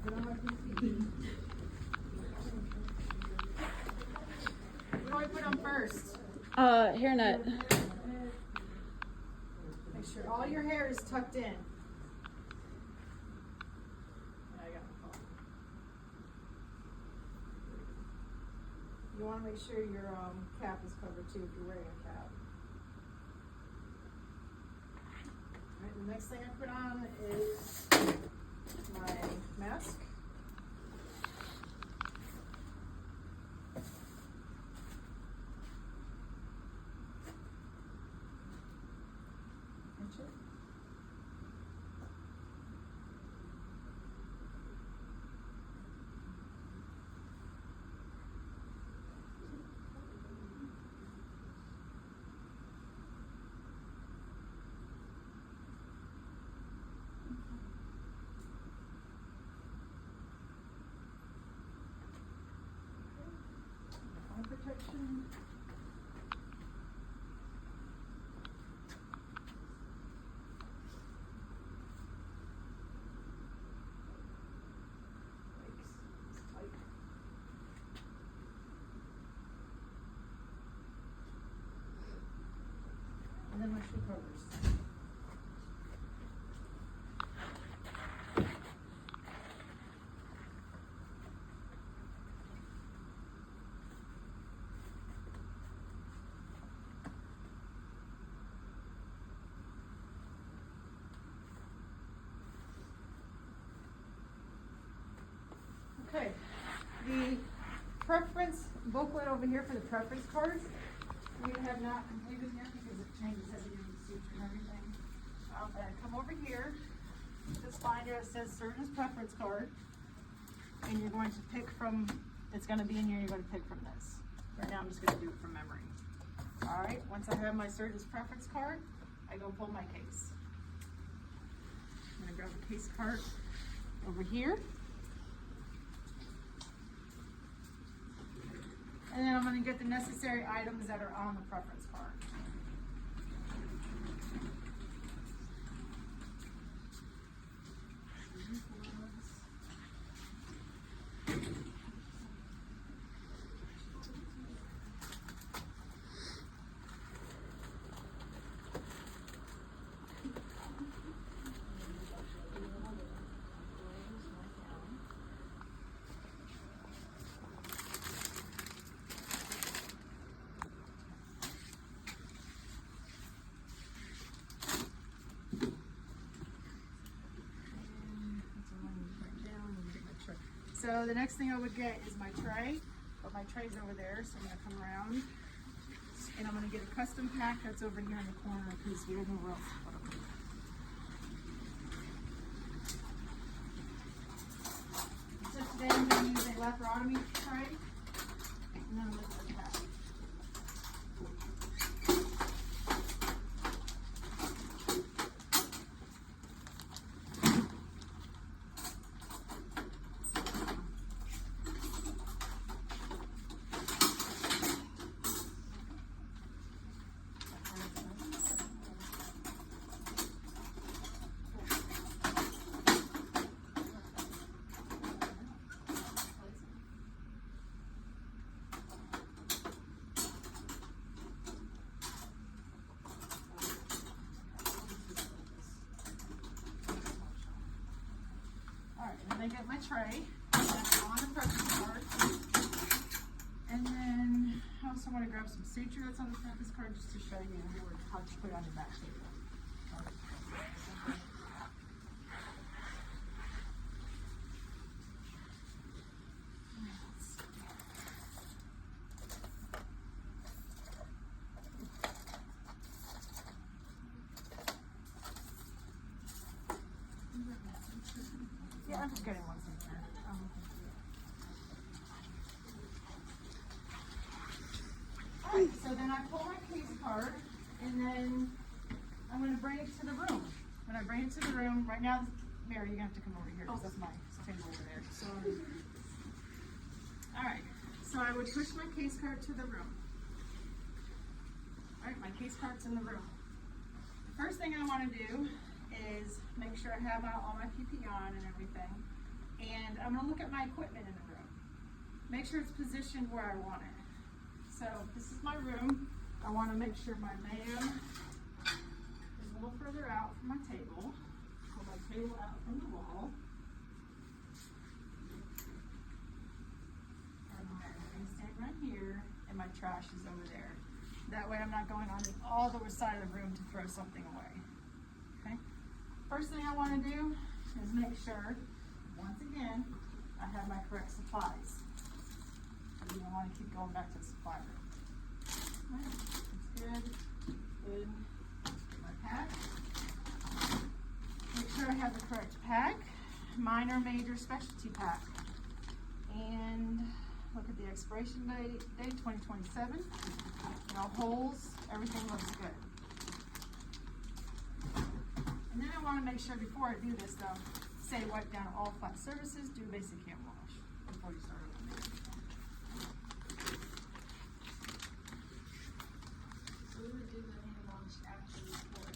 Put on my PPE. What do I put on first? Hairnet. Make sure all your hair is tucked in. You want to make sure your cap is covered too if you're wearing a cap. Alright, the next thing I put on is my mask. Pinch it. Eye protection. It's tight. And then my shoe covers. Okay, the preference booklet over here for the preference cards, we have not completed yet because it changes every year with suture and everything. Come over here, this binder that says surgeon's preference card, and you're going to pick from, it's going to be in here, you're going to pick from this. Right now I'm just going to do it from memory. Alright, once I have my surgeon's preference card, I go pull my case. I'm going to grab the case card over here. And then I'm going to get the necessary items that are on the preference card. So the next thing I would get is my tray, but my tray's over there, so I'm going to come around and I'm going to get a custom pack that's over here in the corner because we have nowhere else to put them. So today I'm going to use a laparotomy tray and then a liquid pack. I get my tray, that's on the preference card, and then I also want to grab some suture that's on the preference card just to show you how to put it on your back table. Yeah, I'm just getting one suture. Alright, so then I pull my case card and then I'm going to bring it to the room. When I bring it to the room, right now, Mary, you're going to have to come over here because that's my table over there. Sorry. Alright, so I would push my case card to the room. Alright, my case card's in the room. The first thing I want to do is make sure I have all my PPE on and everything. And I'm gonna look at my equipment in the room. Make sure it's positioned where I want it. So this is my room. I wanna make sure my Mayo is a little further out from my table. Pull my table out from the wall. And my things stand right here, and my trash is over there. That way I'm not going on the other side of the room to throw something away. Okay? First thing I wanna do is make sure, once again, I have my correct supplies. You don't want to keep going back to the supply room. Alright, that's good. Good. My pack. Make sure I have the correct pack. Minor, major, specialty pack. And look at the expiration date, 2027. No holes. Everything looks good. And then I want to make sure before I do this though, say wipe down all flat surfaces, do basic hand wash before you start opening it. So we would do the hand wash after the report.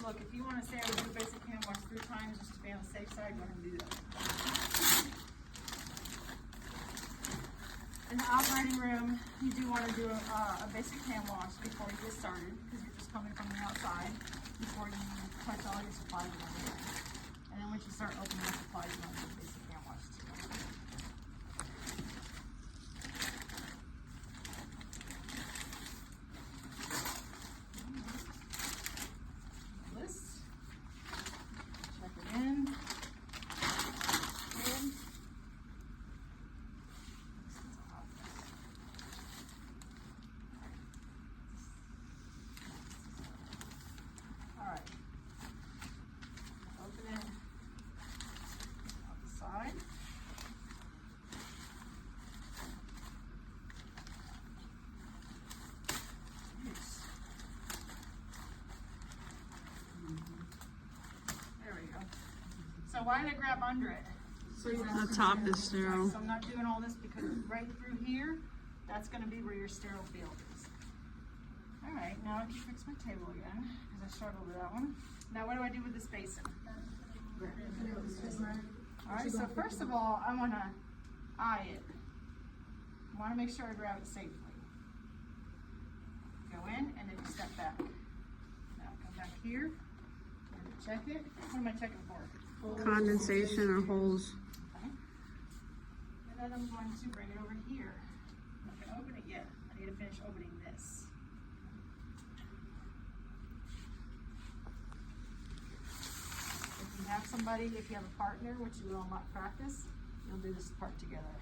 Look, if you want to say I would do basic hand wash 3 times just to be on the safe side, go ahead and do that. In the operating room, you do want to do a basic hand wash before you get started because you're just coming from the outside before you touch all your supplies and everything. And then once you start opening your supplies, you want to do a basic hand wash too. List. Check it in. Good. Alright. Open it out the side. Yes. There we go. So why did I grab under it? So you don't The top is sterile. So I'm not doing all this because right through here, that's going to be where your sterile field is. All right, now I can fix my table again because I struggled with that one. Now what do I do with this basin? All right, so first of all, I want to eye it. I want to make sure I grab it safely. Go in and then you step back. Now come back here and check it. What am I checking for? Condensation or holes. Okay. And then I'm going to bring it over here. I'm not going to open it yet. I need to finish opening this. If you have somebody, if you have a partner, which you will not practice, you'll do this part together.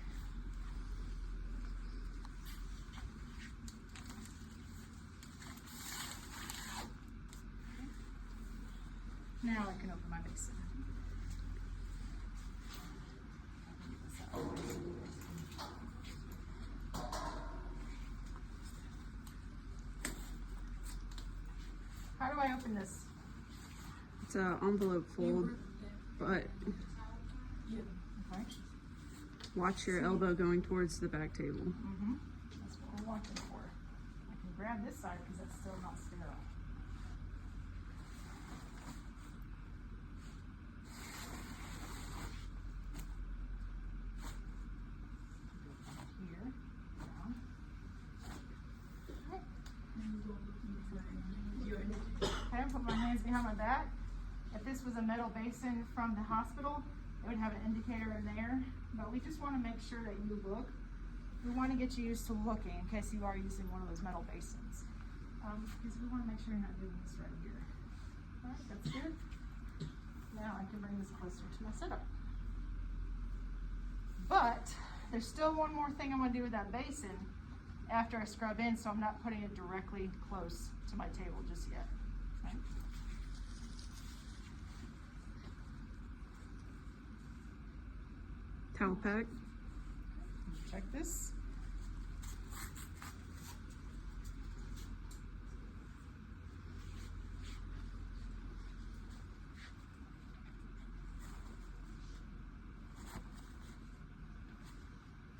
Now I can open my basin. How do I open this? It's an envelope fold, but Okay. watch your elbow going towards the back table. Mm-hmm. That's what we're watching for. I can grab this side because it's still not sterile. Here. Down. Okay, put my hands behind my back. If this was a metal basin from the hospital, it would have an indicator in there, but we just want to make sure that you look. We want to get you used to looking in case you are using one of those metal basins. Because we want to make sure you're not doing this right here. All right, that's good. Now I can bring this closer to my setup. But there's still one more thing I'm going to do with that basin after I scrub in, so I'm not putting it directly close to my table just yet. Okay. Towel pack. Check this.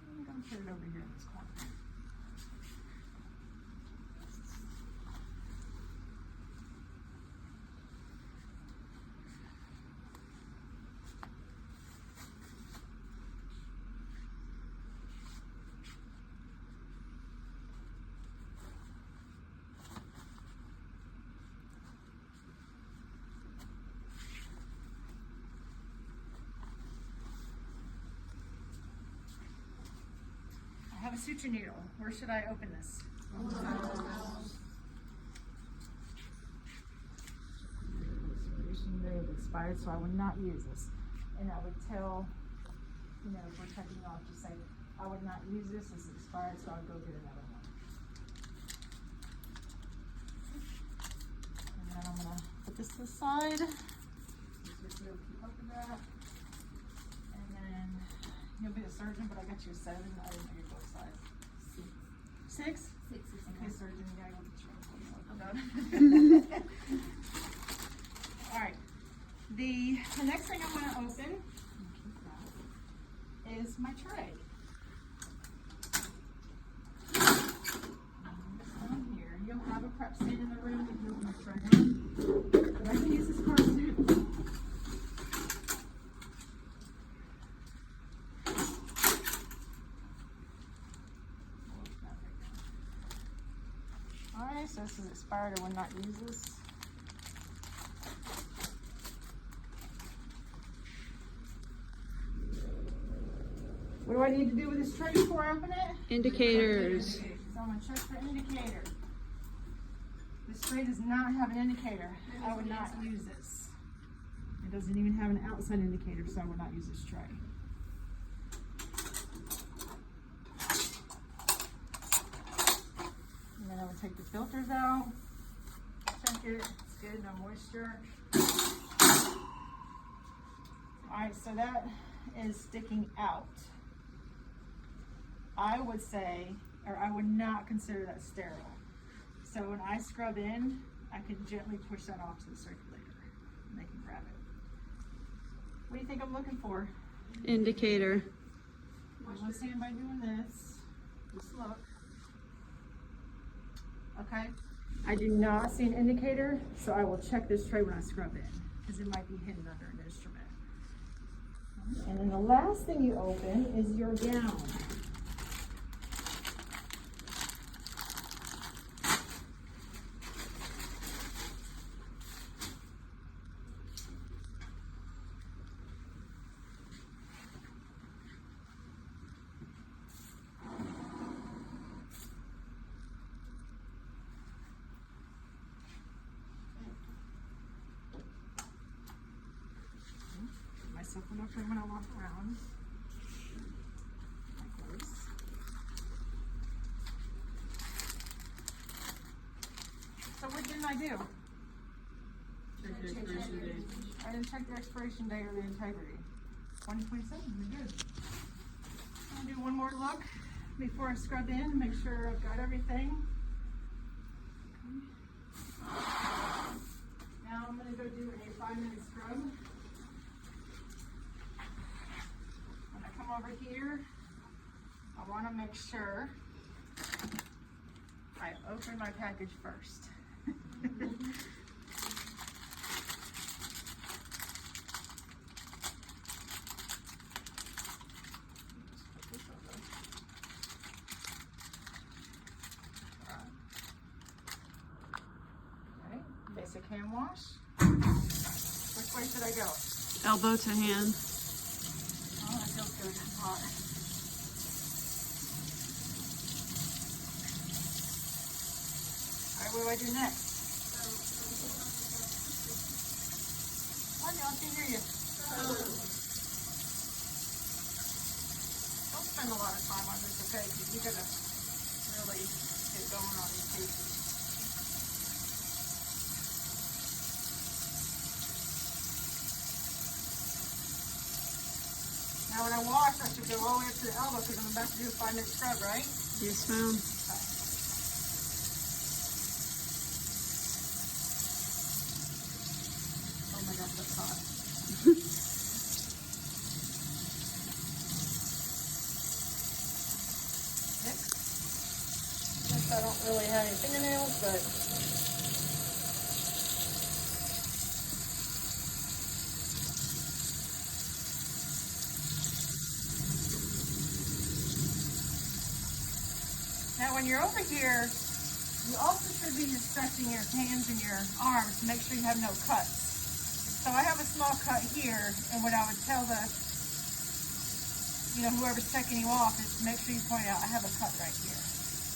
I'm going to put it over here in this corner. suture needle. Where should I open this? Expiration date expired, so I would not use this. And I would tell, you know, if we're checking off, just say, I would not use this, it's expired, so I'll go get another one. And then I'm gonna put this to the side. Just keep up with that. And then you'll be the surgeon, but I got you a 7. I didn't know your both sides. 6? 6 is okay, surgeon. You gotta go get your own. All right. The next thing I'm gonna open is my tray. Here, you'll have a prep stand in the room that you open the tray on. But I can use this card too. Alright, so this is expired. I will not use this. What do I need to do with this tray before I open it? Indicators. So I'm going to check for indicator. This tray does not have an indicator. I would not use this. It doesn't even have an outside indicator, so I would not use this tray. And then I would take the filters out. Check it. It's good. No moisture. Alright, so that is sticking out. I would say, or I would not consider that sterile. So when I scrub in, I can gently push that off to the circulator and they can grab it. What do you think I'm looking for? Indicator. Wash my hand by doing this. Just look. Okay. I do not see an indicator, so I will check this tray when I scrub in because it might be hidden under an instrument. And then the last thing you open is your gown. Myself enough room when I walk around. Like this. So what didn't I do? Check the expiration date. I didn't check the expiration date or the integrity. 2027, we're good. I'm gonna do one more look before I scrub in, make sure I've got everything. Okay. Now I'm gonna go do a 5-minute scrub. When I come over here, I wanna make sure I open my package first. Basic hand wash. Which way should I go? Elbow to hand. Oh, that feels good. It's hot. Alright, what do I do next? Come on, y'all, I can hear you. Don't spend a lot of time on this, okay? Because you gotta really get going on these cases. Now when I wash, I should go all the way up to the elbow because I'm about to do a 5-minute scrub, right? Yes, ma'am. Okay. Oh my gosh, that's hot. Since I don't really have any fingernails, but now when you're over here, you also should be stretching your hands and your arms to make sure you have no cuts. So I have a small cut here, and what I would tell the you know, whoever's checking you off, is make sure you point out, I have a cut right here,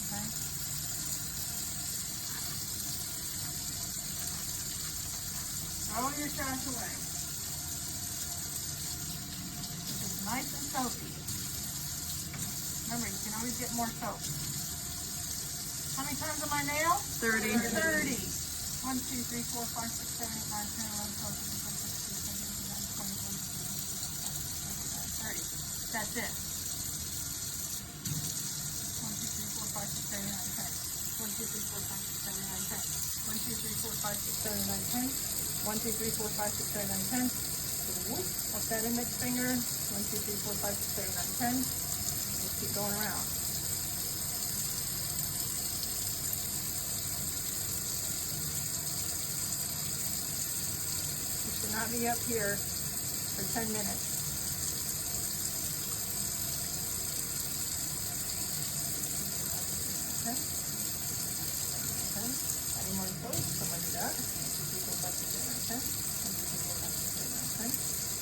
okay? Throw your trash away. It's nice and soapy. Remember, you can always get more soap. How many times on my nail? 30. 30. 1, 2, 3, 4, 5, 6, 7, 8, 9, 10, 11, 12, 13, 14, 15, 16, 17, 18, 19, 20, 21, 22, 23, 24, 25, 26, 30. That's it. 1, 2, 3, 4, 5, 6, 7, 8, 9, 10. 1, 2, 3, 4, 5, 6, 7, 8, 9, 10. 1, 2, 3, 4, 5, 6, 7, 8, 9, 10. 1, 2, 3, 4, 5, 6, 7, 8, 9, 10. Up that index finger. 1, 2, 3, 4, 5, 6, 7, 8, 9, 10. Let's keep going around. You should not be up here for 10 minutes. Okay. Okay. Any more soap? Someone do that. 1, 2, 3, 4, 5, 6, 7, 8, 9, 10. 1, 2, 3, 4, 5, 6, 7, 8, 9, 10.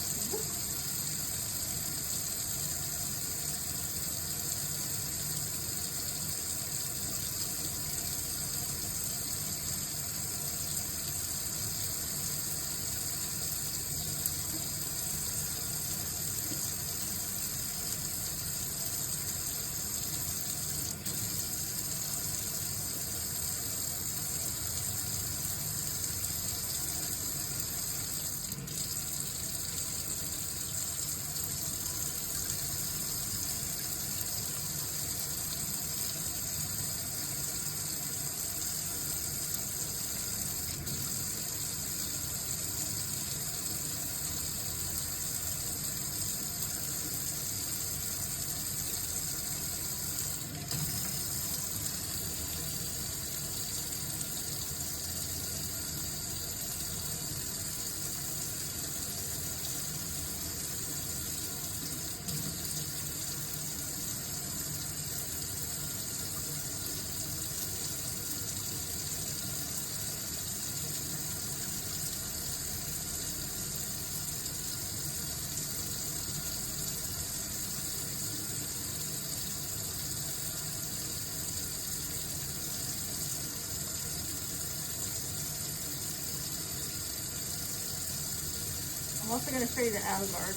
I'm also going to show you the outer guard.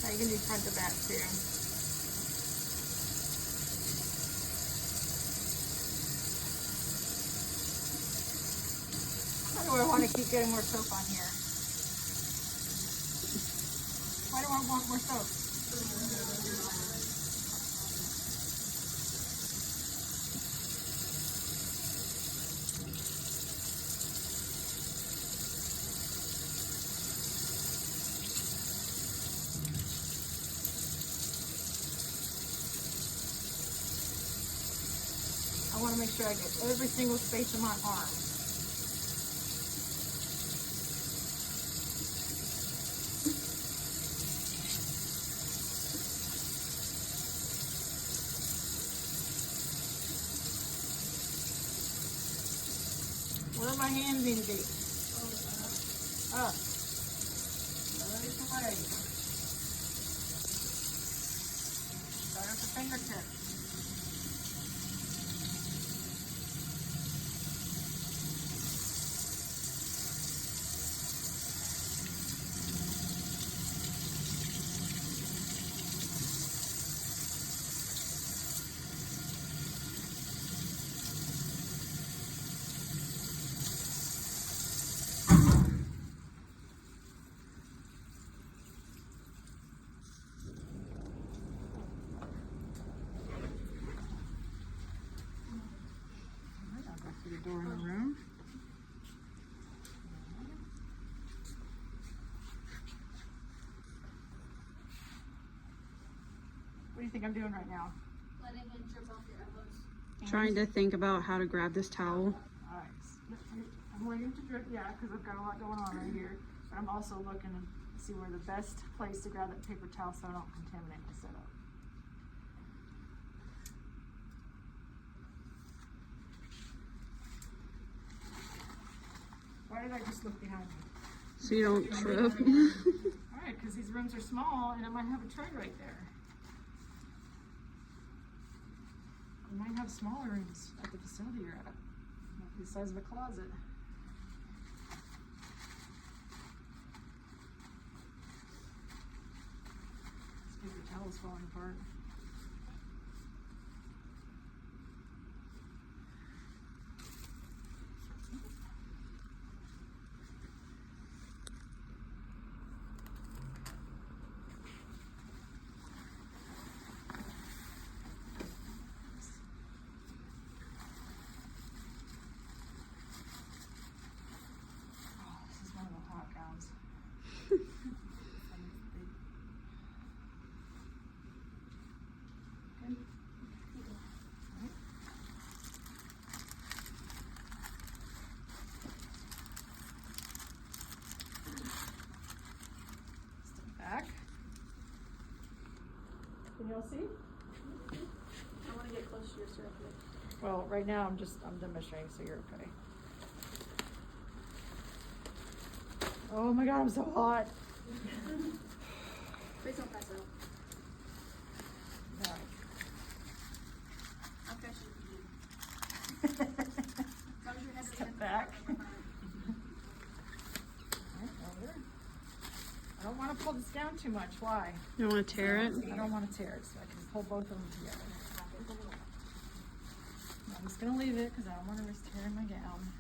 Now you can do front to back too. Why do I want to keep getting more soap on here? Why do I want more soap? I want to make sure I get every single space of my arm. Where are my hands need to be? Up. Right away. Start at the fingertips. Door in the room. do you think I'm doing right now? Letting him trip off your elbows. Trying to think about how to grab this towel. Alright, I'm waiting to drip, yeah, because I've got a lot going on right here. But I'm also looking to see where the best place to grab that paper towel so I don't contaminate my setup. Why did I just look behind me? So you don't trip. Alright, because these rooms are small and I might have a tray right there. I might have smaller rooms at the facility you're at. Might be the size of a closet. This paper towel's falling apart. This is one of the hot gowns. Good. Alright. Step back. Can y'all see? I want to get close to your surface. Well, right now I'm demonstrating, so you're okay. Oh my god, I'm so hot. Please don't pass out. Alright. I'll catch you. As long as your head's Step against back. the ground. Alright, over. I don't want to pull this down too much. Why? You want to tear it? I don't want to tear it, so I can pull both of them together. I'm just gonna leave it because I don't want to risk tearing my gown.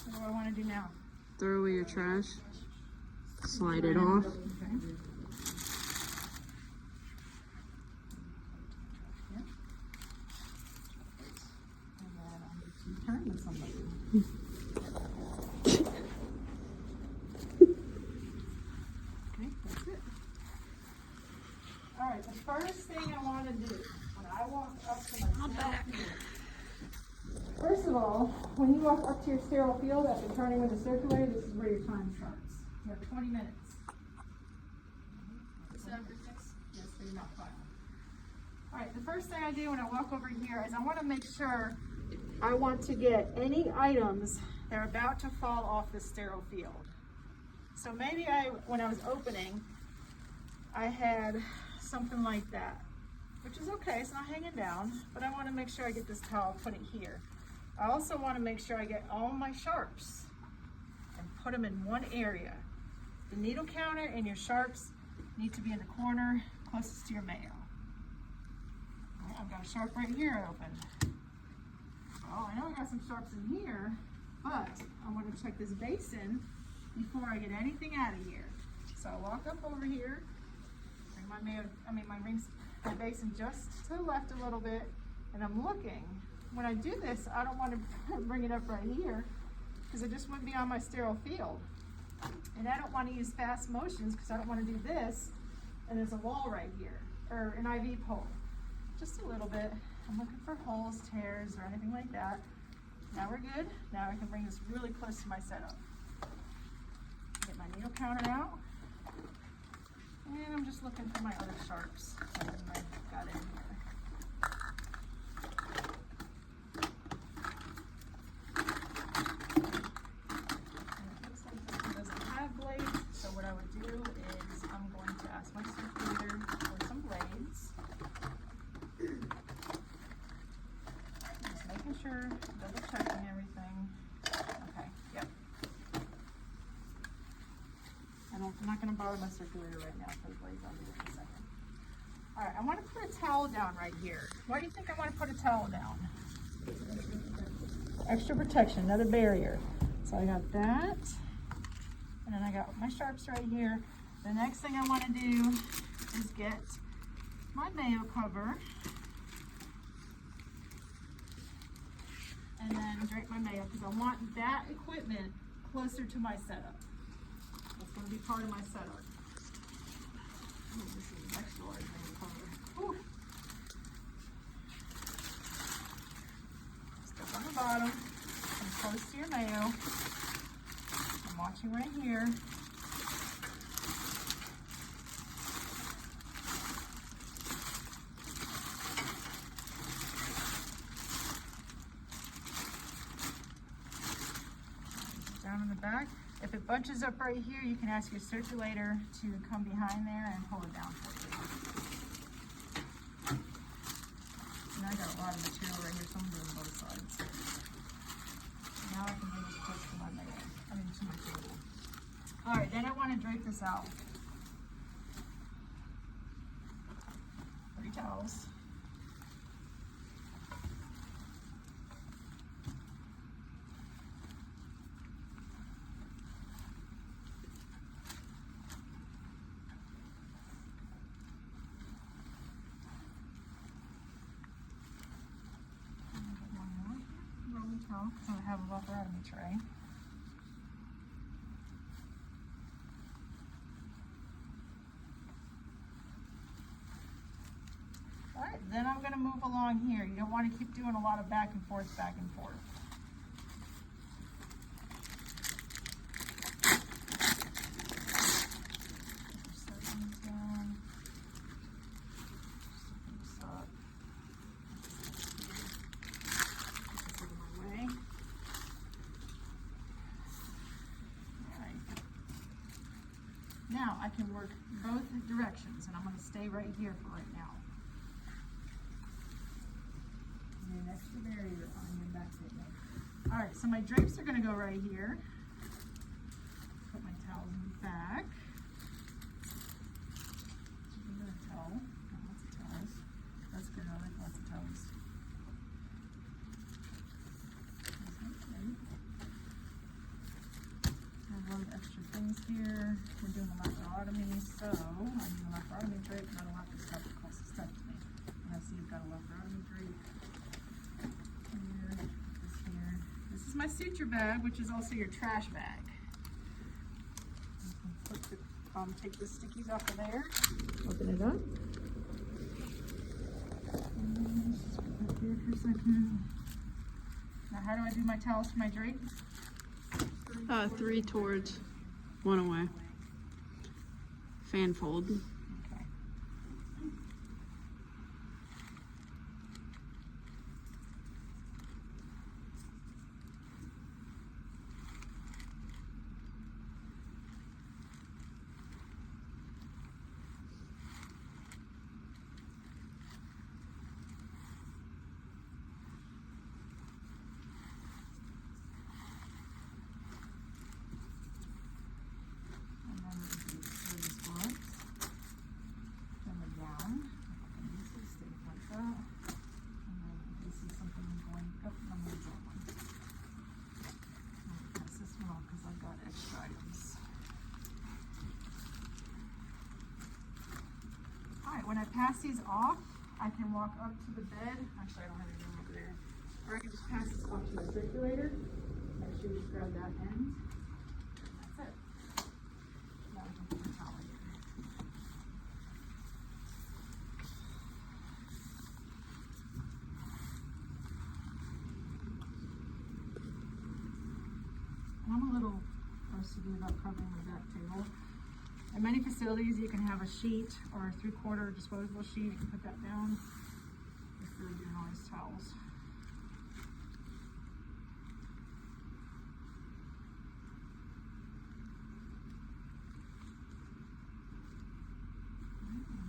What do I want to do now? Throw away your trash. Slide it off. Okay. Yeah. And then I'll need to turn with somebody. Okay, that's it. Alright, the first thing I want to do when I walk up to my sterile field. First of all, when you walk up to your sterile field after turning with the circulator, this is where your time starts. You have 20 minutes. Is that after 6? Yes, so you're not final. Alright, the first thing I do when I walk over here is I want to make sure I want to get any items that are about to fall off the sterile field. So maybe when I was opening, I had something like that, which is okay, it's not hanging down, but I want to make sure I get this towel, put it here. I also want to make sure I get all my sharps and put them in one area. The needle counter and your sharps need to be in the corner closest to your Mayo. All right, I've got a sharp right here open. Oh, I know I got some sharps in here, but I want to check this basin before I get anything out of here. So I walk up over here, bring my Mayo, my basin just to the left a little bit, and I'm looking. When I do this, I don't want to bring it up right here because it just wouldn't be on my sterile field. And I don't want to use fast motions because I don't want to do this and there's a wall right here, or an IV pole. Just a little bit. I'm looking for holes, tears, or anything like that. Now we're good. Now I can bring this really close to my setup. Get my needle counter out. And I'm just looking for my other sharps that I got in here. And it looks like this one doesn't have blades, so what I would do is I'm going to ask my circulator for some blades. Just making sure, double checking everything. Okay, yep. I'm not going to bother my circulator right now for the blades. I'll do it in a second. Alright, I want to put a towel down right here. Why do you think I want to put a towel down? Extra protection, another barrier. So I got that. And then I got my sharps right here. The next thing I want to do is get my Mayo cover. And then drape my Mayo because I want that equipment closer to my setup. Let's gonna be part of my setup. Oh, this is an extra large color. Whew. Step on the bottom. Come close to your mayo. I'm watching right here. Down in the back. If it bunches up right here, you can ask your circulator to come behind there and pull it down for you. And I got a lot of material right here, so I'm doing both sides. Now I can bring this close to my mayo. I mean, to my table. All right, then I want to drape this out. 3 towels. Towel, because I have a buffer out of my tray. Alright, then I'm going to move along here. You don't want to keep doing a lot of back and forth, back and forth. Set these down. Set this up. Now I can work both directions, and I'm going to stay right here for right now. And an extra barrier on your back picnic. All right, so my drapes are going to go right here. Put my towels in the back. A towel. Lots of towels. That's good. I like lots of towels. I have a lot of extra things here. We're doing a laparotomy, so I need a laparotomy drape, not a laparoscopectomy. And I see you've got a laparotomy drape here, this here. This is my suture bag, which is also your trash bag. Take the stickies off of there. Open it up. And just put that here for a second. Now, how do I do my towels for my drape? 3 towards, 1 away. Fan fold. Okay. When I pass these off, I can walk up to the bed. Actually, I don't have any room over there. Or I can just pass this off to the circulator. Make sure you just grab that end. That's it. Now I can put my towel here. And I'm a little OCD about covering the back table. In many facilities, you can have a sheet or a 3/4 disposable sheet. You can put that down if you're doing all these towels.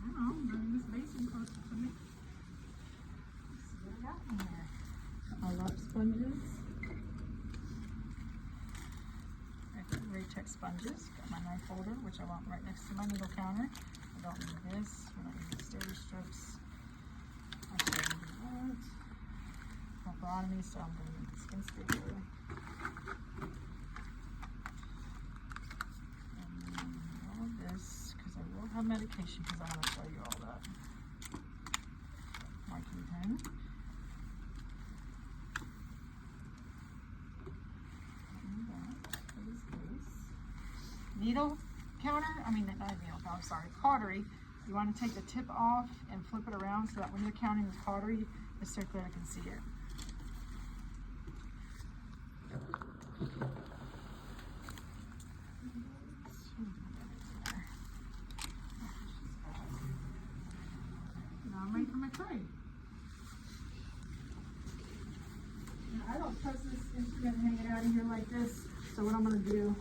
Now, bring this basin closer to me. Let's see what I got in there. My lap sponges. Check sponges. Got my knife holder, which I want right next to my needle counter. I don't need this. We don't need the stair strips. Actually, I don't need that. Laparotomy, so I'm going to need the skin stapler. And then all of this, because I will have medication, because I want to show you all that. Marking pen. Needle, counter, I mean, not nail file, I'm sorry, cautery, you want to take the tip off and flip it around so that when you're counting with cautery, the circulator can see it. Now I'm ready for my tray. Now, I don't trust this instrument hanging out of here like this, so what I'm going to do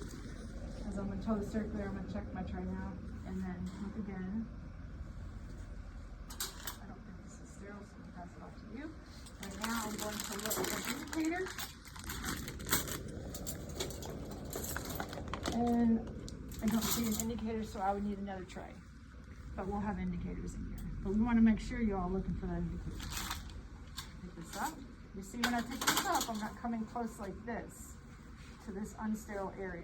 is I'm going to tow the circulator, I'm going to check my tray now, and then look again. I don't think this is sterile, so I'm going to pass it off to you. Right now I'm going to look at the indicator. And I don't see an indicator, so I would need another tray. But we'll have indicators in here. But we want to make sure you're all looking for that indicator. Pick this up. You see, when I pick this up, I'm not coming close like this to this unsterile area.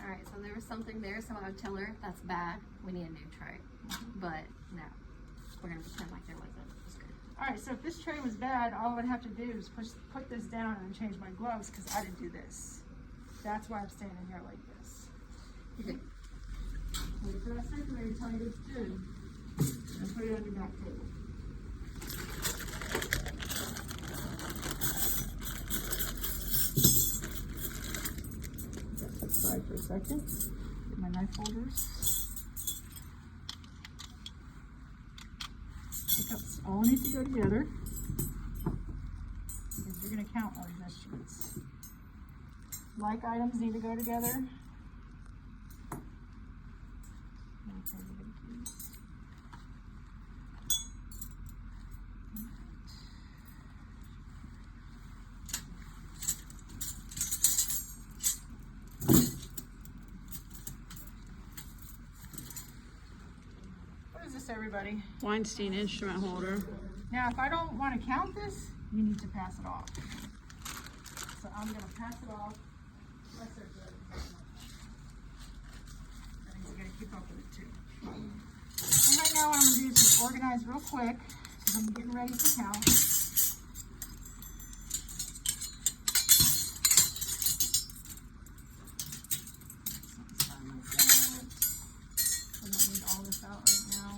All right, so there was something there, so I would tell her that's bad. We need a new tray. But no, we're gonna pretend like there wasn't. It's good. All right, so if this tray was bad, all I would have to do is put this down and change my gloves because I didn't do this. That's why I'm standing here like this. Okay. Wait for that circulator to tell you it's good. And put it on your back table. Set that aside for a second. Get my knife holders. Pickups all need to go together because you're going to count on these sheets. Like items need to go together. What is this, everybody? Weinstein instrument holder. Now, if I don't want to count this, you need to pass it off. So I'm going to pass it off. I think you got to keep up with it too. And right now, what I'm going to do is just organize real quick because I'm getting ready to count. I don't need all this out right now.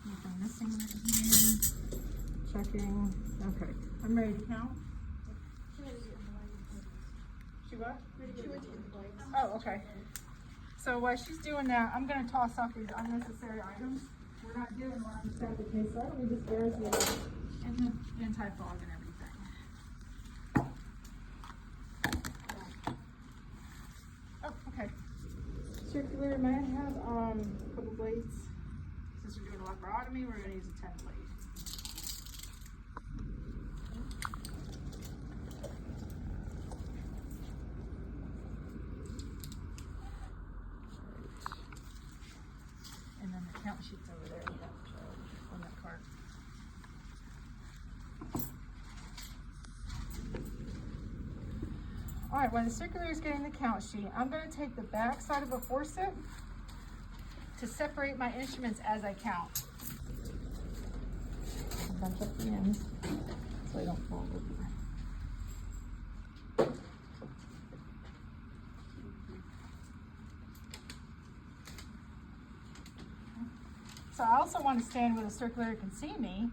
Nothing missing right here. Checking. Okay, I'm ready to count. She what? Oh, okay. So while she's doing that, I'm going to toss off these unnecessary items. We're not doing one on the side of the case, so I don't need this bears and the anti-fog and everything. Oh, okay. Circulator, may I have a couple blades? Since we're doing a laparotomy, we're going to use a 10 blade. And then the count sheet's over there on that card. All right, when the circulator is getting the count sheet, I'm going to take the back side of a forceps to separate my instruments as I count. Bunch up the ends so they don't fall over. So I also want to stand where the circulator can see me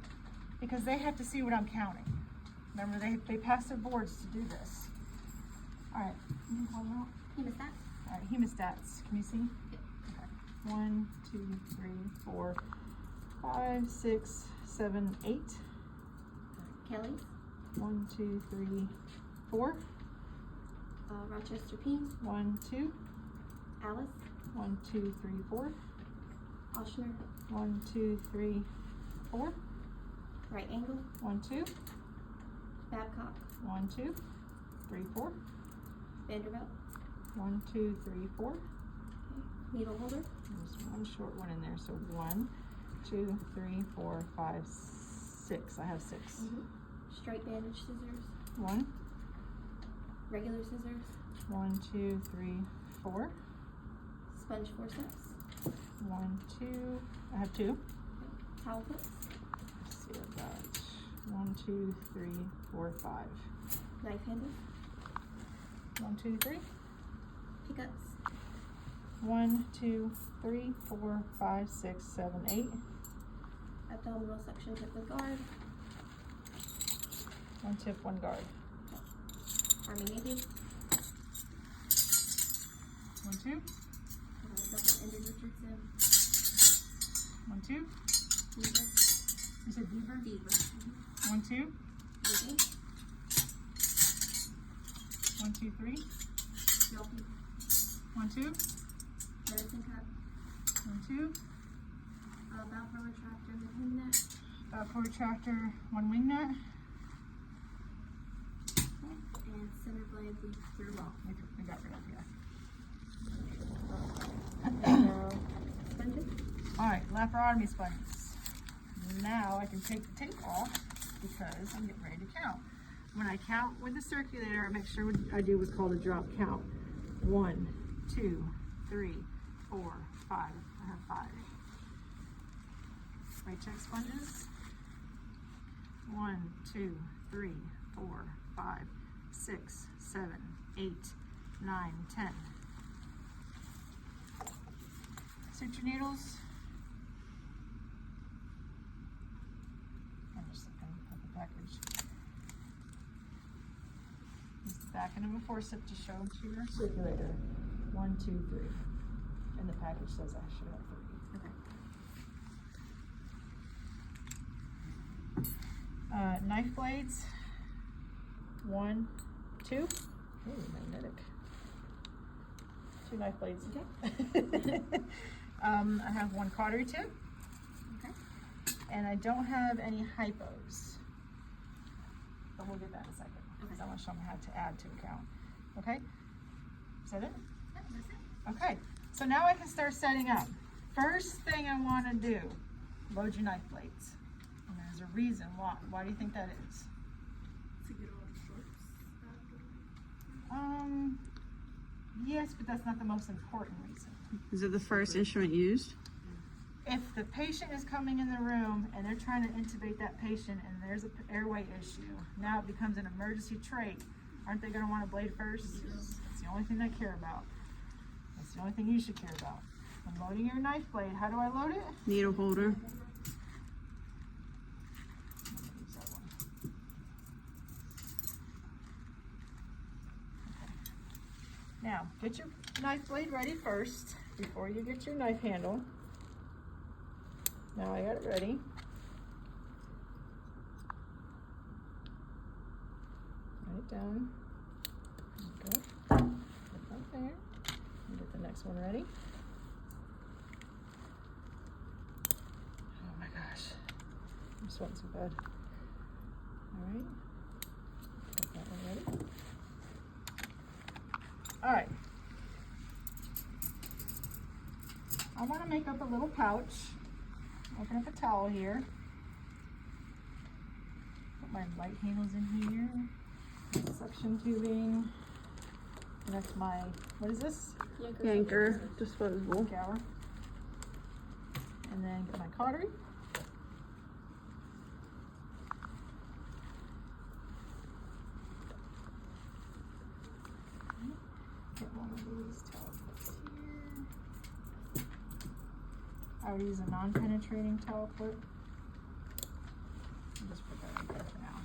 because they have to see what I'm counting. Remember, they pass their boards to do this. All right, can you hold out? Hemostats? All right, hemostats. Can you see? Okay. 1, 2, 3, 4, 5, 6, 7, 8. Kelly's? 1, 2, 3, 4. Rochester P. 1, 2. Alice? 1, 2, 3, 4. Oshner? 1, 2, 3, 4. Right Angle? 1, 2. Babcock? 1, 2, 3, 4. Vanderbilt? 1, 2, 3, 4. Okay. Needle holder? There's one short one in there, so 1, 2, 3, 4, 5, 6. I have 6. Straight bandage scissors? 1, Regular scissors? 1, 2, 3, 4. Sponge forceps? 1, 2. I have 2. Towel clips? Let's see. we have got 1, 2, 3, 4, 5. Knife handle. 1, 2, 3. Pickups. 1, 2, 3, 4, 5, 6, 7, 8. Abdominal suction tip with guard. 1 tip, 1 guard. Army Navy. 1, 2. Double-ended Richardson. 1, 2. Beaver. You said beaver? Beaver. 1, 2. Rigging. 1, 2, 3. Milky. 1, 2. Medicine cup. 1, 2. Bow protractor with wing nut. Protractor, 1 wing nut. And center blade with clear wall. We got rid of, Now, sponges. Alright, laparotomy sponges. Now I can take the tape off because I'm getting ready to count. When I count with the circulator, I make sure I do what's called a drop count. 1, 2, 3, 4, 5. I have 5. Right check sponges. 1, 2, 3, 4, 5, 6, 7, 8, 9, 10. Suture needles. I'm just looking at the package. Use the back end of a forceps to show to your circulator. 1, 2, 3. And the package says I should have 3. Okay. Knife blades. 1, 2. Ooh, magnetic. 2 knife blades. Okay. I have 1 cautery tip. Okay. And I don't have any hypos. But we'll get that in a second. Because I want to show them how to add to a count. Okay? Is that it? Yep, that's it. Okay. So now I can start setting up. First thing I want to do, load your knife blades. And there's a reason why. Why do you think that is? To get all the shorts Yes, but that's not the most important reason. Is it the first instrument used? If the patient is coming in the room and they're trying to intubate that patient and there's an airway issue, now it becomes an emergency trach. Aren't they going to want a blade first? Yes. That's the only thing they care about. That's the only thing you should care about. When loading your knife blade, how do I load it? Needle holder. Use that one. Okay. Now, get your knife blade ready first before you get your knife handle. Now I got it ready. Write it down. Okay. Put that there. And get the next one ready. Oh my gosh. I'm sweating so bad. Alright. Got that one ready. Alright. I want to make up a little pouch. Open up a towel here. Put my light handles in here. Suction tubing. And that's my, what is this? Yanker disposable. Scour. And then get my cautery. Get one of these towel clips here. I would use a non-penetrating towel clip. I'll just put that in there for now.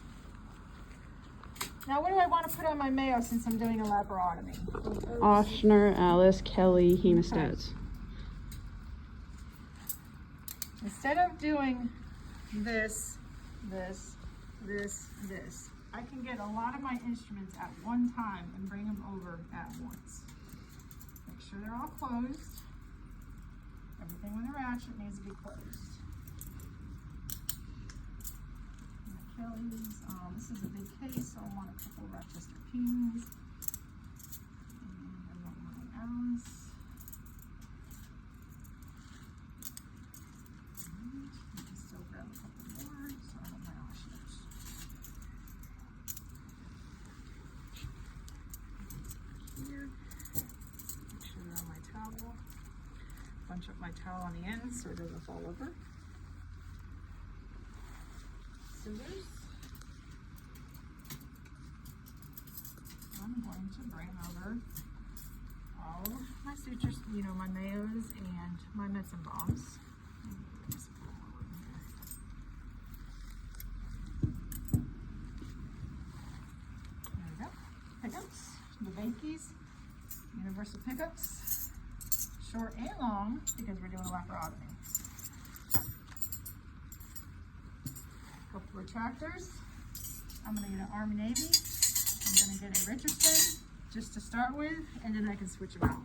Now what do I want to put on my Mayo since I'm doing a laparotomy? Oshner, Alice, Kelly, hemostats. Instead of doing this, I can get a lot of my instruments at one time and bring them over at once. Make sure they're all closed. Everything with a ratchet needs to be closed. My Kelly's, this is a big case, so I want a couple of Rochester pins. And I want my Alice. I can still grab a couple more, so I have my Oshners. Here, make sure they're on my towel. Bunch up my towel on the ends so it doesn't fall over. scissors. I'm going to bring over all my sutures, you know, my Mayos and my medicine bombs. There we go. Pickups, the Bankies, universal pickups, short and long, because we're doing a laparotomy. Couple retractors. I'm going to get an Army Navy. I'm going to get a Richardson just to start with, and then I can switch them out.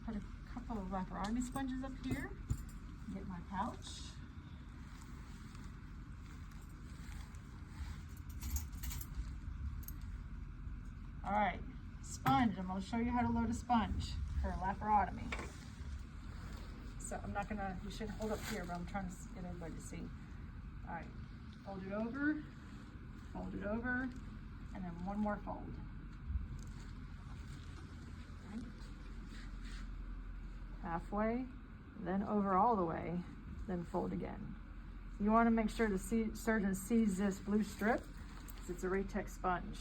Put a couple of laparotomy sponges up here. Get my pouch. All right, sponge. I'm going to show you how to load a sponge for a laparotomy. So I'm not going to, you should hold up here, but I'm trying to get everybody to see. All right, fold it over, and then one more fold. Okay. Halfway, then over all the way, then fold again. You want to make sure the surgeon sees this blue strip, because it's a Raytex sponge.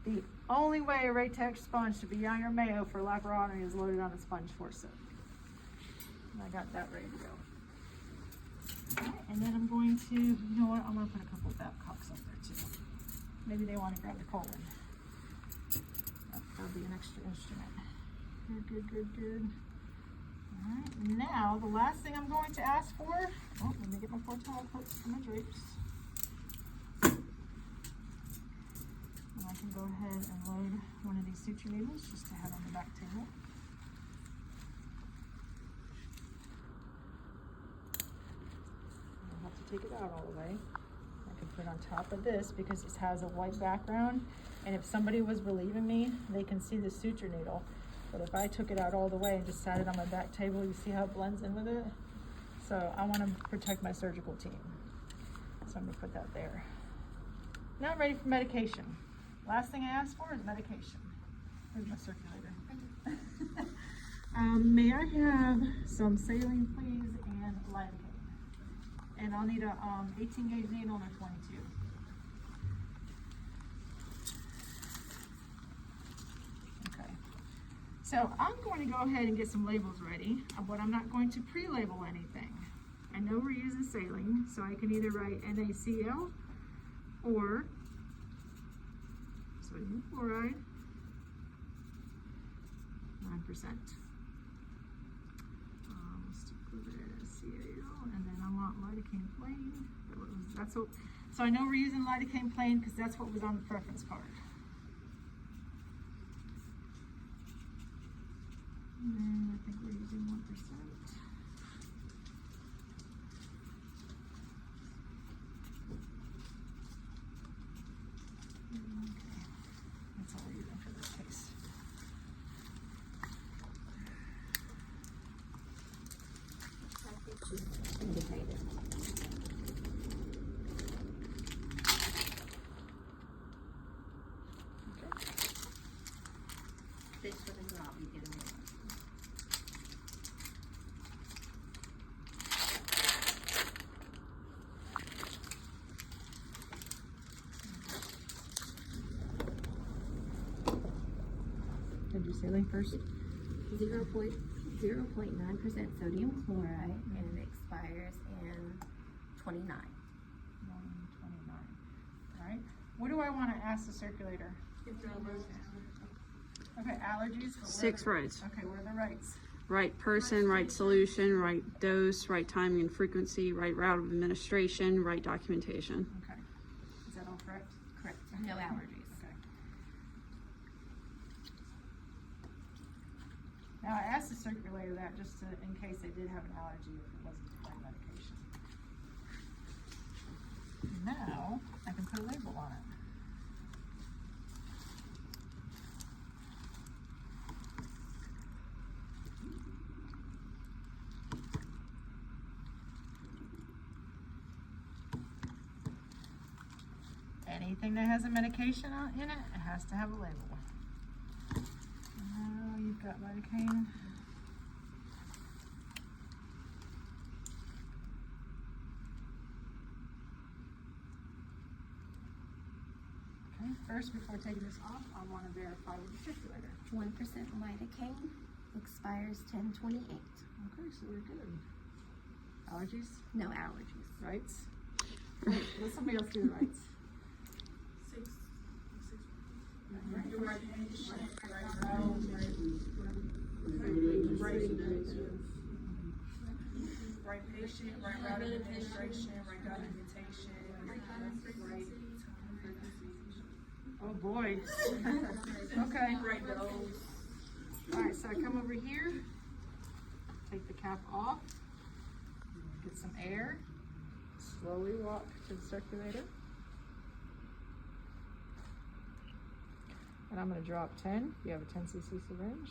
The only way a Raytex sponge should be on your Mayo for laparotomy is loaded on a sponge forceps. And I got that ready to go. Okay, and then I'm going to, you know what, I'm going to put a couple of Babcocks up there too. Maybe they want to grab the colon. That'll be an extra instrument. Good. All right, now the last thing I'm going to ask for, oh, let me get my portable clips for my drapes. And I can go ahead and load one of these suture needles just to have on the back table. Take it out all the way. I can put it on top of this because it has a white background, and if somebody was relieving me, they can see the suture needle. But if I took it out all the way and just sat it on my back table, you see how it blends in with it? So I want to protect my surgical team. So I'm going to put that there. Now I'm ready for medication. Last thing I asked for is medication. Here's my circulator. May I have some saline, please, and lidocaine? And I'll need a 18 gauge needle and a 22. Okay. So I'm going to go ahead and get some labels ready, but I'm not going to pre-label anything. I know we're using saline, so I can either write NaCl or sodium chloride, 9%. And then I want lidocaine plain. So I know we're using lidocaine plain because that's what was on the preference card. And I think we're using 1%. Okay, that's all we're using for this case. Indicated. Fish for the drop, you get them. Did you saline first? 0.9% sodium chloride, and it expires in 29. 129. All right. What do I want to ask the circulator? Okay, allergies. But 6 rights. Okay, what are the rights? Right person, right solution, right dose, right timing and frequency, right route of administration, right documentation. Okay. Is that all correct? Correct. No allergies. Okay. Now I asked the circulator that just to, in case they did have an allergy if it wasn't the right medication. Now I can put a label on it. Anything that has a medication in it, it has to have a label. Now you've got lidocaine. first, before taking this off, I want to verify with the circulator. 1% lidocaine expires 10/28. Okay, so we're good. Allergies? No allergies. Rights? Wait, let somebody else do the rights. Right patient, right route of administration, right documentation, right. Oh, boy. Okay. Right dose. Alright, so I come over here, take the cap off, get some air, slowly walk to the circulator. And I'm gonna drop 10. You have a 10 cc syringe.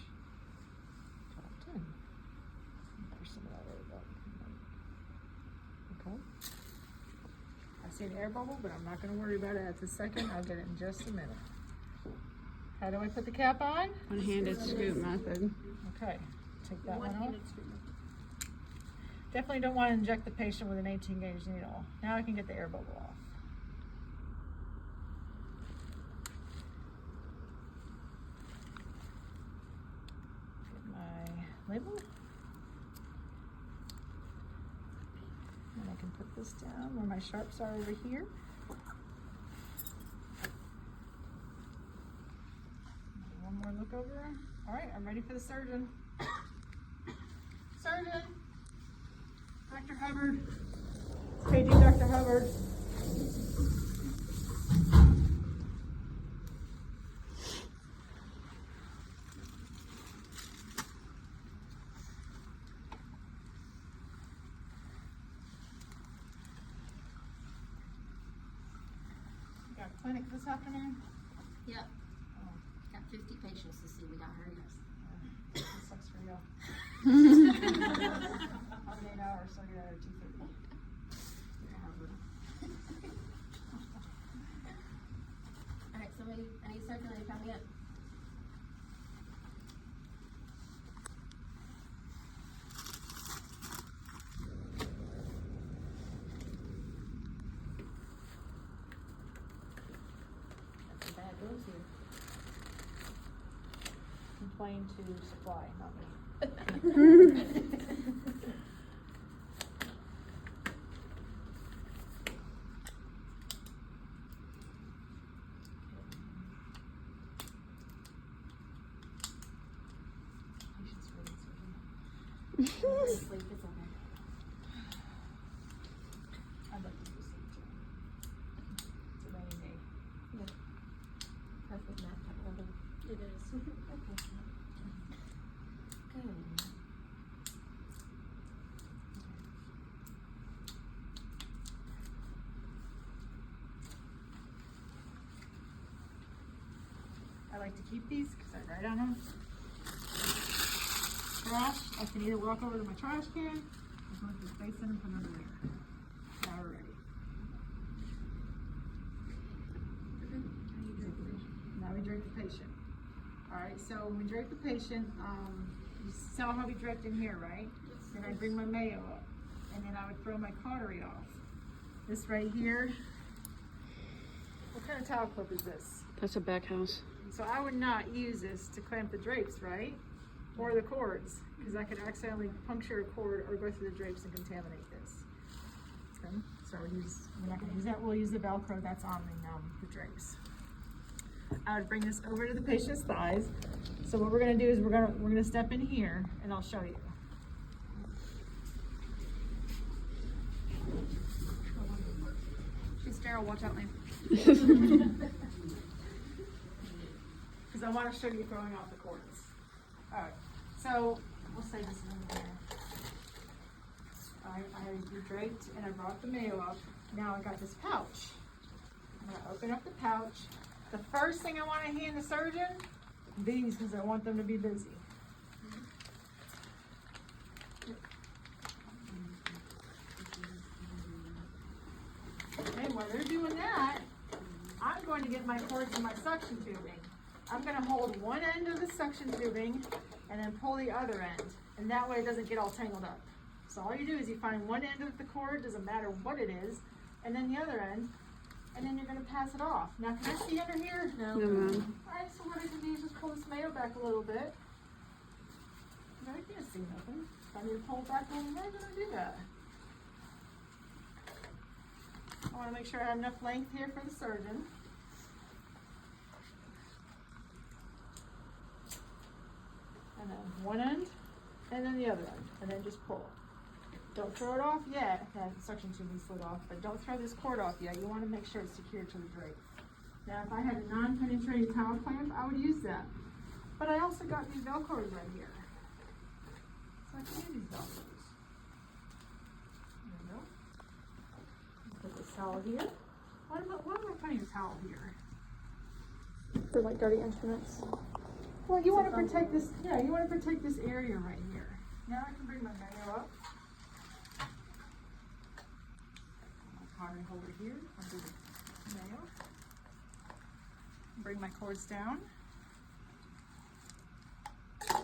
Drop 10. Pour some of that air up. Okay. I see an air bubble, but I'm not gonna worry about it at the second. I'll get it in just a minute. How do I put the cap on? One-handed scoop method. Okay, take that one off. Definitely don't want to inject the patient with an 18 gauge needle. Now I can get the air bubble off. Get my label. And I can put this down where my sharps are over here. One more look over. All right, I'm ready for the surgeon. Surgeon! Dr. Hubbard. Paging Dr. Hubbard. You got a clinic this afternoon? Yep. Oh, Got 50 patients to see. We got hurry up. that sucks for you. I'm 8 hours, so I get out at 2:30. Alright, so I need circulator coming up. That's a bad dose here. Complain to supply, not me. Patience waiting, surgeon. Sleep is okay. I'd like to do sleep too. It's a rainy day. Perfect math type weather. It is. Good. I like to keep these because I write on them. Trash, I can either walk over to my trash can or go to the basin and put it under there. Now we're ready. Now we drape the patient. Alright, so when we drape the patient, you saw how we draped in here, right? Then I bring my Mayo up, and then I would throw my cautery off. This right here. What kind of towel clip is this? That's a back house. So I would not use this to clamp the drapes, right? Or the cords, because I could accidentally puncture a cord or go through the drapes and contaminate this. Okay, so we're not gonna use that. We'll use the Velcro that's on the drapes. I would bring this over to the patient's thighs. So what we're gonna do is we're gonna step in here, and I'll show you. She's sterile, watch out, Lane. Because I want to show you throwing off the cords. Alright, so we'll say this in here. I draped and I brought the Mayo up. Now I got this pouch. I'm going to open up the pouch. The first thing I want to hand the surgeon, these, because I want them to be busy. And while they're doing that, I'm going to get my cords and my suction tubing. I'm going to hold one end of the suction tubing and then pull the other end. And that way it doesn't get all tangled up. So all you do is you find one end of the cord, doesn't matter what it is, and then the other end, and then you're gonna pass it off. Now, can I see under here? No, ma'am. Alright, so what I can do is just pull this Mayo back a little bit. No, I can't see nothing. If I need to pull it back a little more, then I do that. I wanna make sure I have enough length here for the surgeon. And then one end, and then the other end, and then just pull. Don't throw it off yet. That suction tube is slid off, but don't throw this cord off yet. You want to make sure it's secured to the drape. Now, if I had a non-penetrating towel clamp, I would use that. But I also got these Velcros right here. So I can use these Velcros. There we go. Put this towel here. Why am I putting a towel here? For like dirty instruments. Well, you want to protect this, yeah, you want to protect this area right here. Now I can bring my Mayo up. My cotton holder here, I'll do the Mayo. Bring my cords down. That's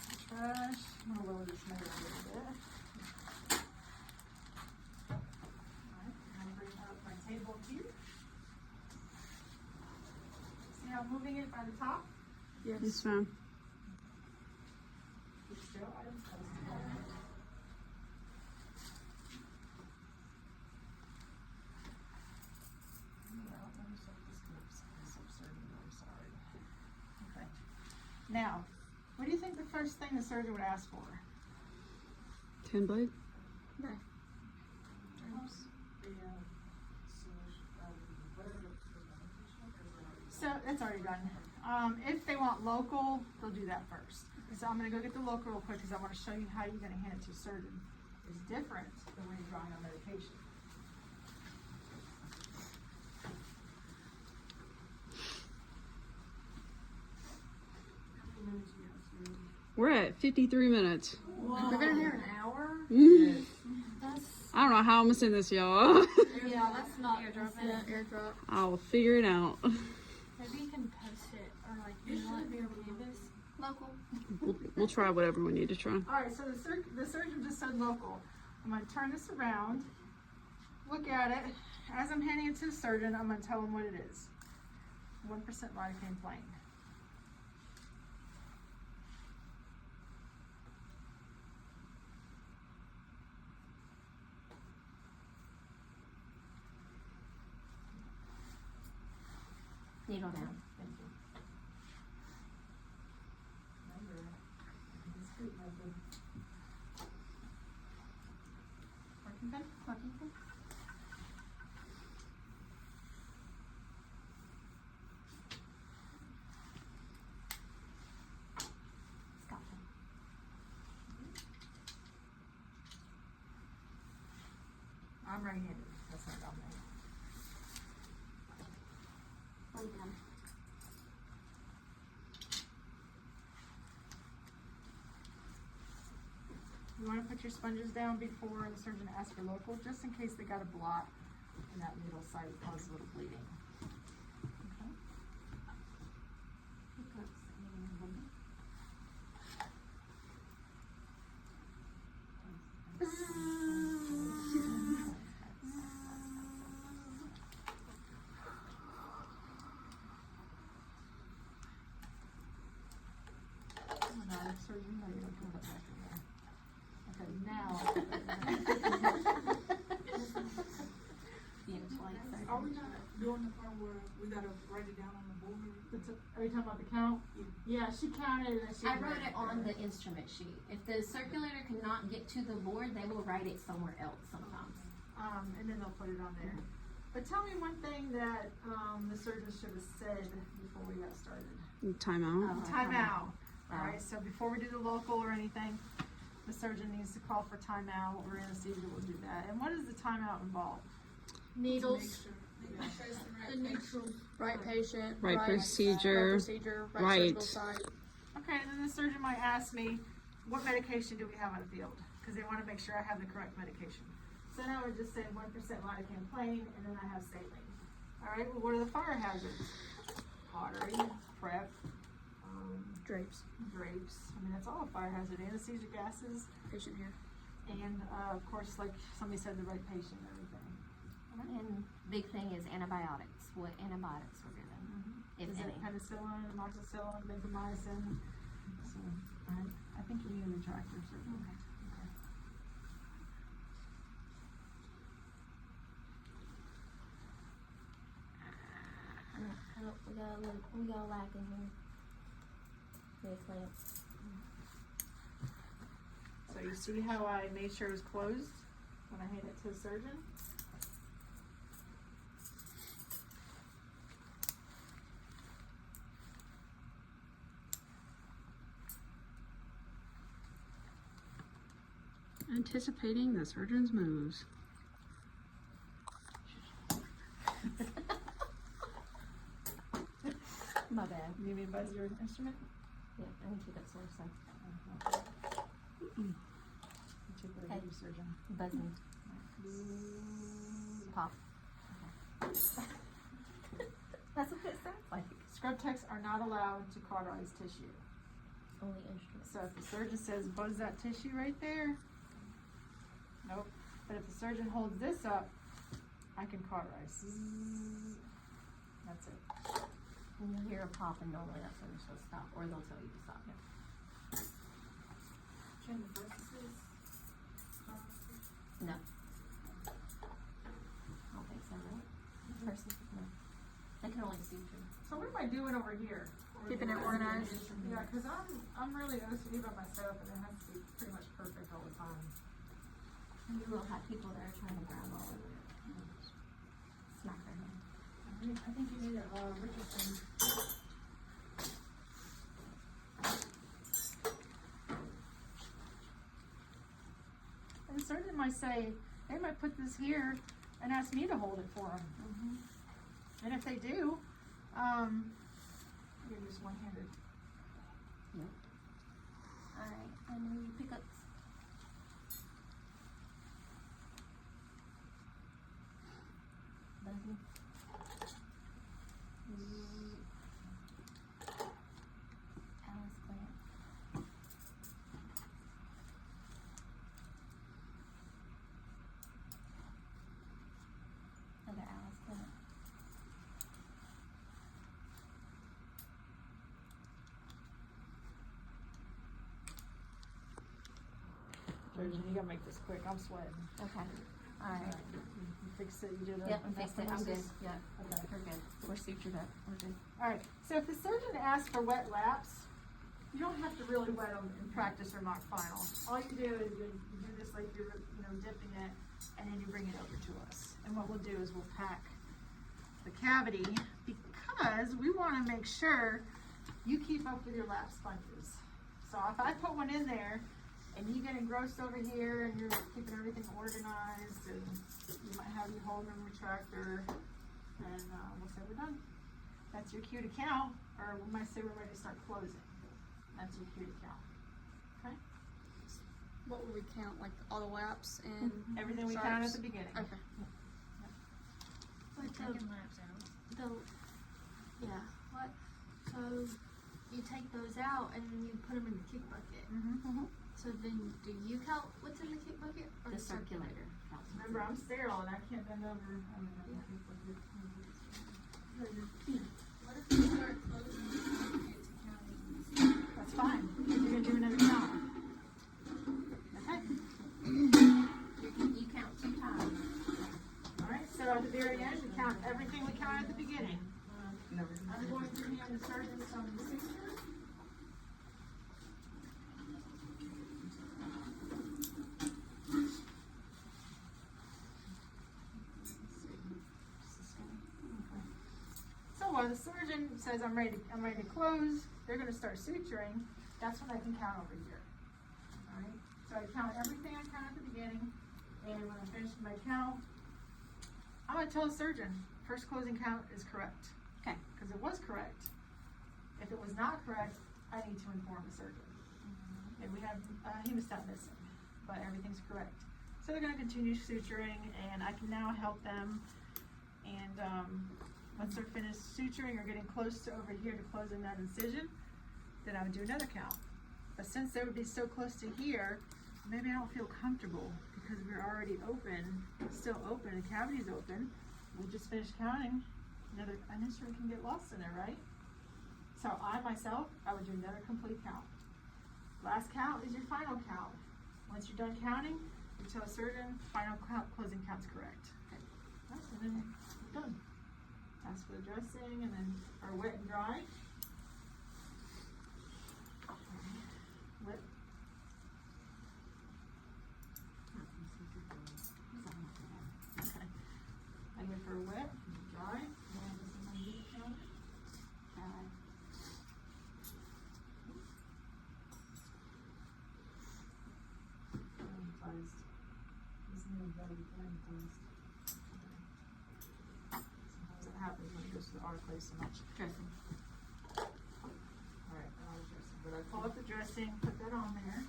the trash. I'm going to lower this Mayo a little bit. Alright, I'm going to bring up my table here. See how I'm moving it by the top? Yes, ma'am. Keep still, items close together. Well, let me set this clip, this absurd, I'm sorry. Okay. Now, what do you think the first thing the surgeon would ask for? 10 blade? So that's already done. If they want local, they'll do that first. So I'm gonna go get the local real quick because I want to show you how you're gonna hand it to a surgeon. It's different than when you're drawing on medication. How many minutes you got, Sue? We're at 53 minutes. We've been here an hour. That's, I don't know how I'm gonna send this, y'all. yeah, that's not Airdrop instant. it. Airdrop. I'll figure it out. Maybe you can post it or like email it via Canvas. Local. We'll try whatever we need to try. Alright, so the surgeon just said local. I'm gonna turn this around, look at it. As I'm handing it to the surgeon, I'm gonna tell him what it is. 1% lidocaine plain. Needle down. Thank you. Remember, this scoop might be- Working pen? Working pen? Scotch. I'm right-handed. That's not dominant. Lay down. You want to put your sponges down before the surgeon asks for local, just in case they got a blot in that middle side that causes a little bleeding. Okay. Oh my God, surgeon, no, you don't come back in there. Okay, now. Yeah, it's like Are we not doing the part where we gotta write it down on the board? Are you talking about the count? Yeah, she counted and she. I wrote it on the instrument sheet. If the circulator cannot get to the board, they will write it somewhere else sometimes. And then they'll put it on there. But tell me one thing that, the surgeon should have said before we got started. Timeout. Timeout. Alright, so before we do the local or anything, the surgeon needs to call for timeout, or anesthesia will do that. And what does the timeout involve? Needles. The neutral. Right patient. Right procedure. Right Right. surgical site. Okay, and then the surgeon might ask me, what medication do we have on the field? Because they want to make sure I have the correct medication. So now I would just say 1% lidocaine plain, and then I have saline. Alright, well, what are the fire hazards? Pottery, prep, Drapes. drapes. I mean, that's all a fire hazard. Anesthesia gases. Patient here. And, of course, like somebody said, the right patient and everything. And big thing is antibiotics. What antibiotics we're given, if Is any. it penicillin, amoxicillin, vancomycin? So, I think you need a retractor surgery. Okay. We got a lack in here. Very clamps. So you see how I made sure it was closed when I handed it to the surgeon? Anticipating the surgeon's moves. My bad. You mean buzz your instrument? Yeah, I need to pick up some stuff. Particularly Okay. your surgeon. Buzzing. Pop. Okay. That's what it sounds like. Scrub techs are not allowed to cauterize tissue. Only instruments. So if the surgeon says buzz that tissue right there, nope. But if the surgeon holds this up, I can cauterize. Zzz. That's it. When you hear a pop, and normally that's when you're supposed to stop, or they'll tell you to stop. Can the vertices? No. I don't think so, right? Person, no. They can only suture. So what am I doing over here? Keeping it organized. Yeah, cause I'm really OCD about my setup and it has to be pretty much perfect all the time. And you will have people that are trying to grab all of it. Smack their hand. I think you need a, Richardson. And the surgeon might say, they might put this here and ask me to hold it for them. And if they do, you're just one-handed. Alright, and then you pick up. Buzzy. Alice clamp. Other Alice clamp. Surgeon, you gotta make this quick, I'm sweating. Okay. Alright. You fix it, you did it. Yep, I fixed it. I'm good. Yep. Okay. We're good. We're sutured up. We're good. Alright, so if the surgeon asks for wet laps, you don't have to really wet them in practice or mock final. All you do is you do this like you're, dipping it, and then you bring it over to us. And what we'll do is we'll pack the cavity because we wanna make sure you keep up with your lap sponges. So if I put one in there and you get engrossed over here and you're keeping everything organized and you might have you holding a retractor and we'll say we're done. That's your cue to count, or we might say we're ready to start closing. That's your cue to count. Okay? What would we count? Like all the laps and Everything we sharps? count at the beginning. Okay. Like Taking laps out. yeah. What? So you take those out and then you put them in the kick bucket. Mm-hmm. So then, do you count what's in the kick bucket or the circulator? Counts. Remember, I'm sterile and I can't bend over. What if you start closing and you get to counting? That's fine. You're gonna do another count. Okay. You count 2 times. Alright, so at the very end, we count everything we count at the beginning. I'm going to hand the surgeon some sutures. So while the surgeon says I'm ready to close, they're gonna start suturing. That's when I can count over here. Alright, so I count everything I count at the beginning, and when I finish my count, I'm gonna tell the surgeon, first closing count is correct. Okay. Because it was correct. If it was not correct, I need to inform the surgeon. And we have hemostat missing, but everything's correct. So they're gonna continue suturing, and I can now help them. And once they're finished suturing or getting close to over here to closing that incision, then I would do another count. But since they would be so close to here, maybe I don't feel comfortable because we're already open, still open, the cavity's open. We just finished counting. Another instrument can get lost in there, right? So I myself, I would do another complete count. Last count is your final count. Once you're done counting, you tell a surgeon final count, closing count's correct. Okay. And then we're done. Ask for the dressing and then our wet and dry. Wet. Okay. I go for wet and dry. Sometimes it happens when it goes to the autoclave so much. Dressing. Alright, now the dressing. But I pull up the dressing, put that on there.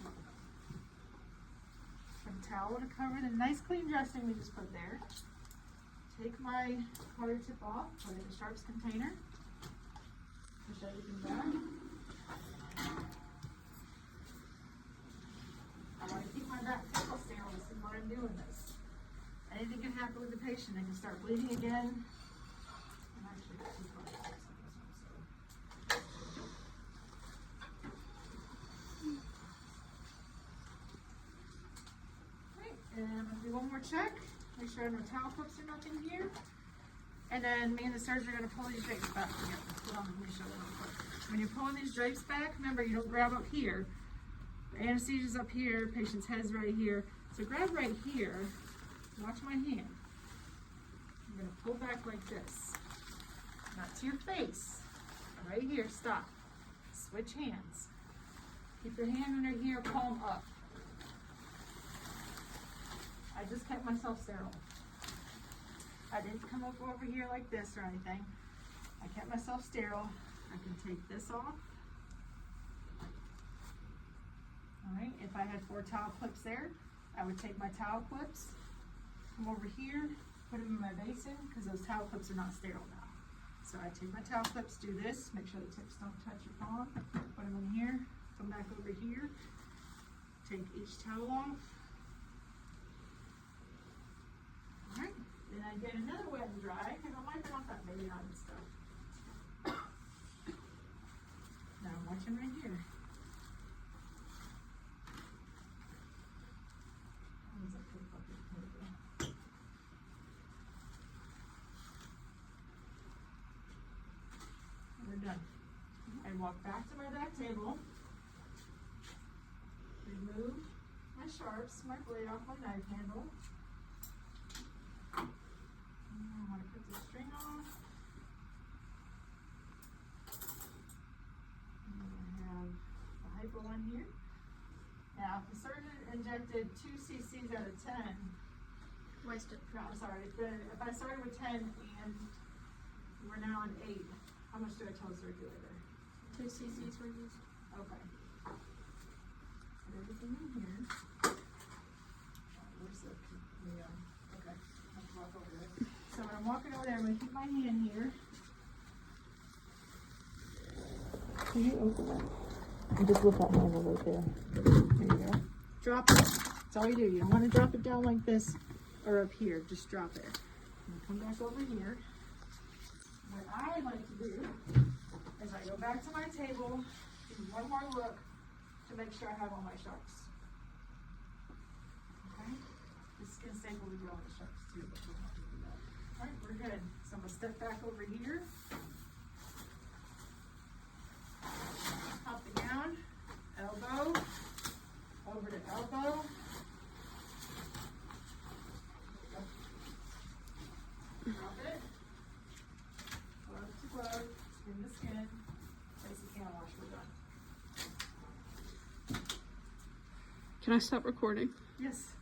Put a towel to cover the nice clean dressing we just put there. Take my color tip off, put it in the sharps container. Push everything back. I want to keep my back table sterile. This is why I'm doing this. Anything can happen with the patient. They can start bleeding again. I'm actually got two color tips on this one, so. Right, and I'm gonna do one more check. Make sure no towel clips or nothing here. And then me and the surgeon are gonna pull these drapes back together. Hold on, let me show you real quick. When you're pulling these drapes back, remember you don't grab up here. The anesthesia's up here, patient's head's right here. So grab right here, watch my hand. I'm gonna pull back like this. Not to your face. Right here, stop. Switch hands. Keep your hand under here, palm up. I just kept myself sterile. I didn't come up over here like this or anything. I kept myself sterile. I can take this off. Alright, if I had 4 towel clips there, I would take my towel clips, come over here, put them in my basin, because those towel clips are not sterile now. So I take my towel clips, do this, make sure the tips don't touch your palm, put them in here, come back over here, take each towel off. Alright, then I get another wet and dry, because I'm wiping off that baby on and stuff. Now I'm watching right here. We're done. I walk back to my back table, remove my sharps, my blade off my knife handle. I want to put the string off. And I have the hypo on here. Now, if the surgeon injected 2 cc's out of 10, Wasted. no, I'm sorry, if I started with 10 and we're now on 8, how much do I tell the circulator? 2 cc's were used. Okay. Put everything in here. Where's the, okay, let's walk over there. So when I'm walking over there, I'm gonna keep my hand here. Can you open that? And just lift that handle right there. There you go. Drop it. That's all you do. You don't want to drop it down like this or up here. Just drop it. And come back over here. What I like to do is I go back to my table, do one more look to make sure I have all my sharps. Okay? This is going to staple the all the sharps too, but we don't have to do that. Alright, we're good. So I'm going to step back over here. Pop the gown, elbow, over to elbow. Drop it. Glove to glove, skin to skin. Place the can wash, we're done. Can I stop recording? Yes.